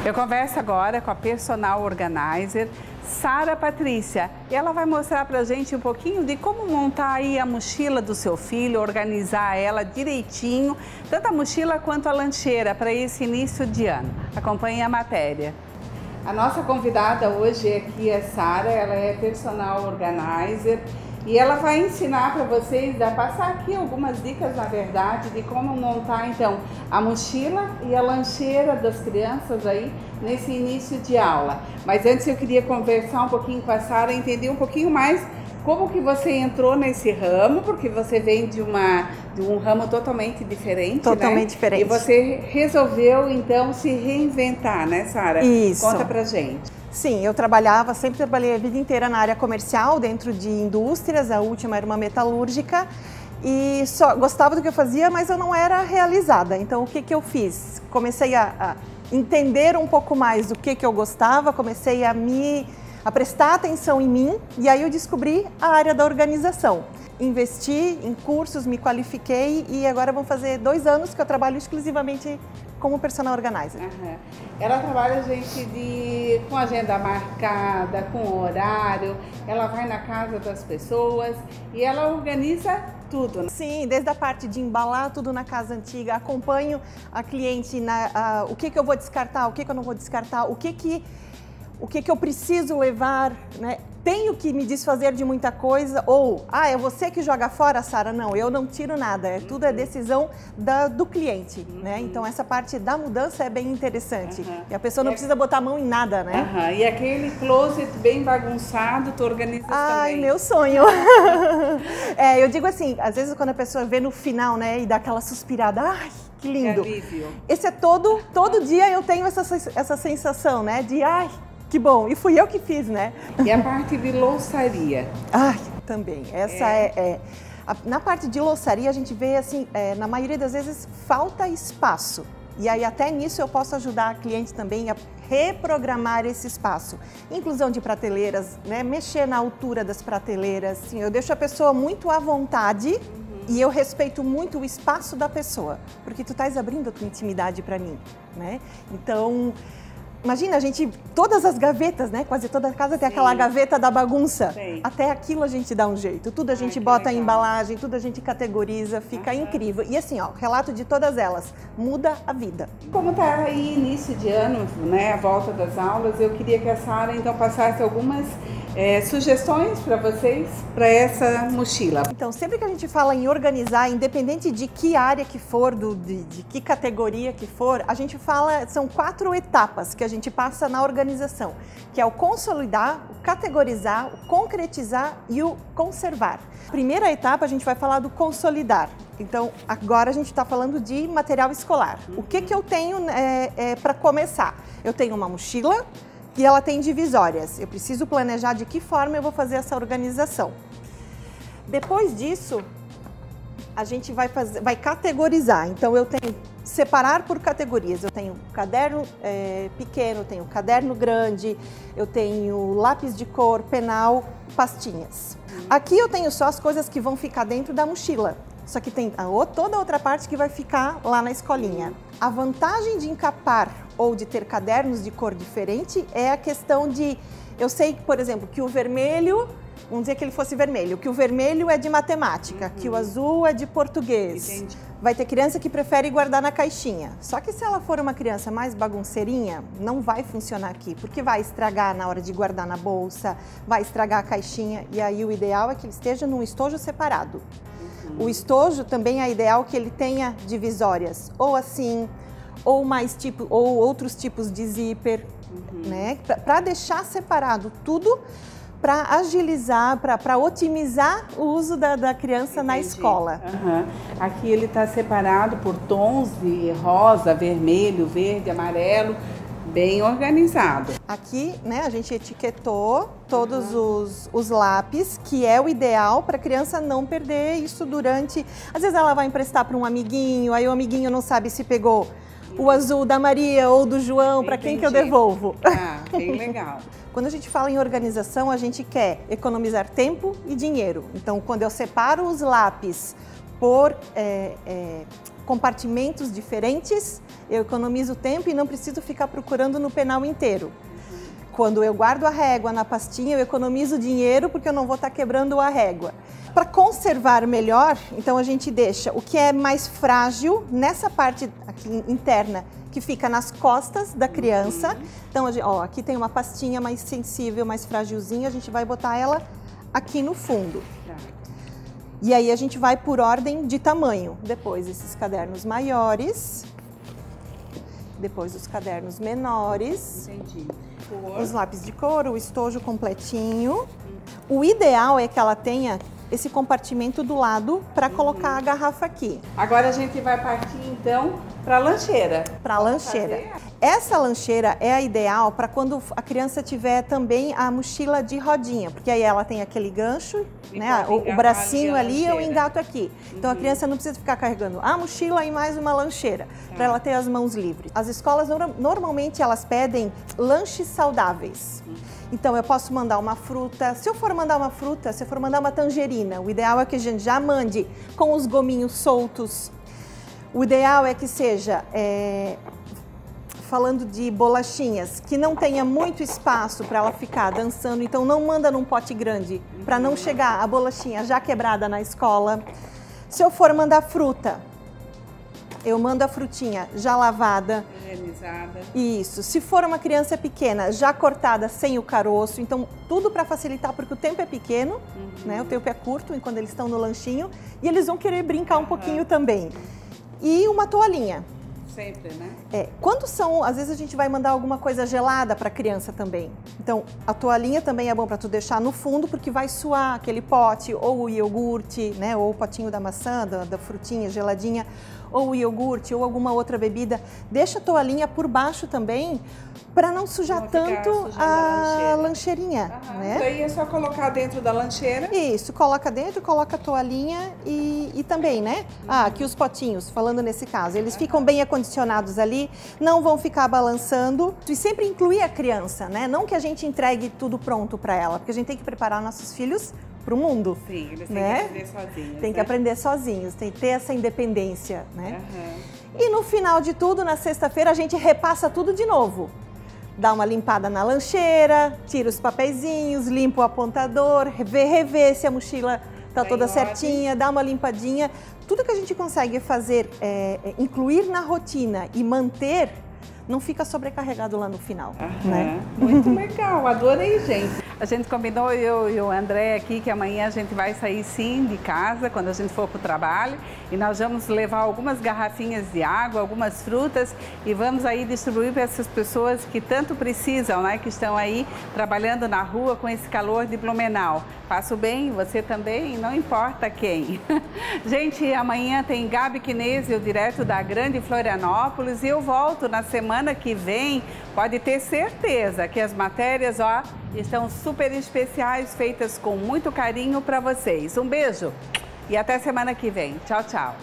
Eu converso agora com a personal organizer, Sara Patrícia. E ela vai mostrar pra gente um pouquinho de como montar aí a mochila do seu filho, organizar ela direitinho, tanto a mochila quanto a lancheira para esse início de ano. Acompanhe a matéria. A nossa convidada hoje aqui é Sara, ela é personal organizer. E ela vai ensinar para vocês, a passar aqui algumas dicas, na verdade, de como montar, então, a mochila e a lancheira das crianças aí nesse início de aula. Mas antes eu queria conversar um pouquinho com a Sara, entender um pouquinho mais como que você entrou nesse ramo, porque você vem de um ramo totalmente diferente, Totalmente né? diferente. E você resolveu, então, se reinventar, né, Sara? Isso. Conta pra gente. Sim, sempre trabalhei a vida inteira na área comercial, dentro de indústrias, a última era uma metalúrgica, e só gostava do que eu fazia, mas eu não era realizada. Então, o que eu fiz? Comecei a entender um pouco mais do que eu gostava, comecei a prestar atenção em mim, e aí eu descobri a área da organização. Investi em cursos, me qualifiquei e agora vão fazer 2 anos que eu trabalho exclusivamente como personal organizer. Uhum. Ela trabalha, gente, com agenda marcada, com horário, ela vai na casa das pessoas e ela organiza tudo, né? Sim, desde a parte de embalar tudo na casa antiga, acompanho a cliente o que eu vou descartar, o que eu não vou descartar, o que eu preciso levar, né? Tenho que me desfazer de muita coisa, ou, é você que joga fora, Sara? Não, eu não tiro nada, tudo é decisão do cliente, né? Então essa parte da mudança é bem interessante. E a pessoa não precisa botar a mão em nada, né? E aquele closet bem bagunçado, tu organiza também? Ai, meu sonho! Eu digo assim, às vezes quando a pessoa vê no final, né, e dá aquela suspirada, ai, que lindo! Que alívio. Esse é todo dia eu tenho essa sensação, né, de ai, que bom, e fui eu que fiz, né? E a parte de louçaria? Ai, também. Essa na parte de louçaria, a gente vê assim, na maioria das vezes, falta espaço. E aí até nisso eu posso ajudar a cliente também a reprogramar esse espaço. Inclusão de prateleiras, né? Mexer na altura das prateleiras. Assim, eu deixo a pessoa muito à vontade. E eu respeito muito o espaço da pessoa. Porque tu estás abrindo a tua intimidade para mim, né? Então... Imagina, todas as gavetas, né? Quase toda casa tem aquela gaveta da bagunça. Sim. Até aquilo a gente dá um jeito. Tudo a gente bota em embalagem, tudo a gente categoriza, fica incrível. E assim, relato de todas elas, muda a vida. Como tá aí início de ano, né? A volta das aulas, eu queria que a Sara então passasse algumas sugestões para vocês, para essa mochila. Então, sempre que a gente fala em organizar, independente de que área que for, de que categoria que for, a gente fala, são 4 etapas que a gente passa na organização, que é o consolidar, o categorizar, o concretizar e o conservar. Primeira etapa, a gente vai falar do consolidar. Então, agora a gente está falando de material escolar. O que eu tenho para começar? Eu tenho uma mochila, e ela tem divisórias. Eu preciso planejar de que forma eu vou fazer essa organização. Depois disso, a gente vai categorizar. Então, eu tenho separar por categorias. Eu tenho caderno pequeno, tenho caderno grande, eu tenho lápis de cor, penal, pastinhas. Aqui eu tenho só as coisas que vão ficar dentro da mochila. Só que tem toda a outra parte que vai ficar lá na escolinha. A vantagem de encapar ou de ter cadernos de cor diferente é a questão de... Eu sei, por exemplo, que o vermelho, vamos dizer que ele fosse vermelho, que o vermelho é de matemática, que o azul é de português. Entendi. Vai ter criança que prefere guardar na caixinha. Só que se ela for uma criança mais bagunceirinha, não vai funcionar aqui, porque vai estragar na hora de guardar na bolsa, vai estragar a caixinha, e aí o ideal é que ele esteja num estojo separado. O estojo também é ideal que ele tenha divisórias, ou assim, ou outros tipos de zíper, né? Para deixar separado tudo, para agilizar, para otimizar o uso da criança na escola. Aqui ele está separado por tons de rosa, vermelho, verde, amarelo, bem organizado. Aqui, né, a gente etiquetou todos os lápis, que é o ideal para a criança não perder isso durante... Às vezes ela vai emprestar para um amiguinho, aí o amiguinho não sabe se pegou o azul da Maria ou do João, para quem que eu devolvo. Bem legal. Quando a gente fala em organização, a gente quer economizar tempo e dinheiro. Então, quando eu separo os lápis por compartimentos diferentes, eu economizo tempo e não preciso ficar procurando no penal inteiro. Quando eu guardo a régua na pastinha, eu economizo dinheiro porque eu não vou estar quebrando a régua. Para conservar melhor, então a gente deixa o que é mais frágil nessa parte aqui interna, que fica nas costas da criança. Então, ó, aqui tem uma pastinha mais sensível, mais frágilzinha, a gente vai botar ela aqui no fundo. E aí a gente vai por ordem de tamanho. Depois esses cadernos maiores, depois os cadernos menores. Entendi. Os lápis de cor, o estojo completinho. O ideal é que ela tenha esse compartimento do lado para colocar a garrafa aqui. Agora a gente vai partir então para a lancheira. Para a lancheira. Essa lancheira é a ideal para quando a criança tiver também a mochila de rodinha, porque aí ela tem aquele gancho, né, o bracinho ali, eu engato aqui. Então a criança não precisa ficar carregando a mochila e mais uma lancheira, para ela ter as mãos livres. As escolas normalmente elas pedem lanches saudáveis. Então eu posso mandar uma fruta, se eu for mandar uma tangerina, o ideal é que a gente já mande com os gominhos soltos. O ideal é que seja, falando de bolachinhas, que não tenha muito espaço para ela ficar dançando, então não manda num pote grande, para não chegar a bolachinha já quebrada na escola. Se eu for mandar fruta, eu mando a frutinha já lavada. Higienizada. Isso. Se for uma criança pequena, já cortada sem o caroço. Então, tudo para facilitar, porque o tempo é pequeno, né? O tempo é curto quando eles estão no lanchinho. E eles vão querer brincar um pouquinho também. E uma toalhinha. Sempre, né? Quando são, às vezes a gente vai mandar alguma coisa gelada para a criança também. Então, a toalhinha também é bom para tu deixar no fundo, porque vai suar aquele pote, ou o iogurte, né? Ou o potinho da maçã, da frutinha geladinha, ou o iogurte, ou alguma outra bebida. Deixa a toalhinha por baixo também, para não sujar tanto a lancheirinha. Né? Isso aí é só colocar dentro da lancheira. Isso, coloca dentro, coloca a toalhinha e também, né? Aqui os potinhos, falando nesse caso, eles ficam bem acondicionados ali, não vão ficar balançando. E sempre incluir a criança, né? Não que a gente entregue tudo pronto para ela, porque a gente tem que preparar nossos filhos para o mundo. Sim, eles têm né? que aprender sozinhos. Tem que aprender sozinhos, tem que ter essa independência, né? E no final de tudo, na sexta-feira, a gente repassa tudo de novo. Dá uma limpada na lancheira, tira os papeizinhos, limpa o apontador, rever se a mochila está toda certinha, dá uma limpadinha. Tudo que a gente consegue fazer, incluir na rotina e manter, não fica sobrecarregado lá no final. Né? Muito legal, adorei, gente. A gente combinou, eu e o André aqui, que amanhã a gente vai sair sim de casa, quando a gente for para o trabalho, e nós vamos levar algumas garrafinhas de água, algumas frutas, e vamos aí distribuir para essas pessoas que tanto precisam, né? Que estão aí trabalhando na rua com esse calor de Blumenau. Faço bem, você também, não importa quem. Gente, amanhã tem Gabi Kinesio, direto da Grande Florianópolis, e eu volto na semana que vem. Pode ter certeza que as matérias, ó, estão super especiais, feitas com muito carinho para vocês. Um beijo e até semana que vem. Tchau, tchau.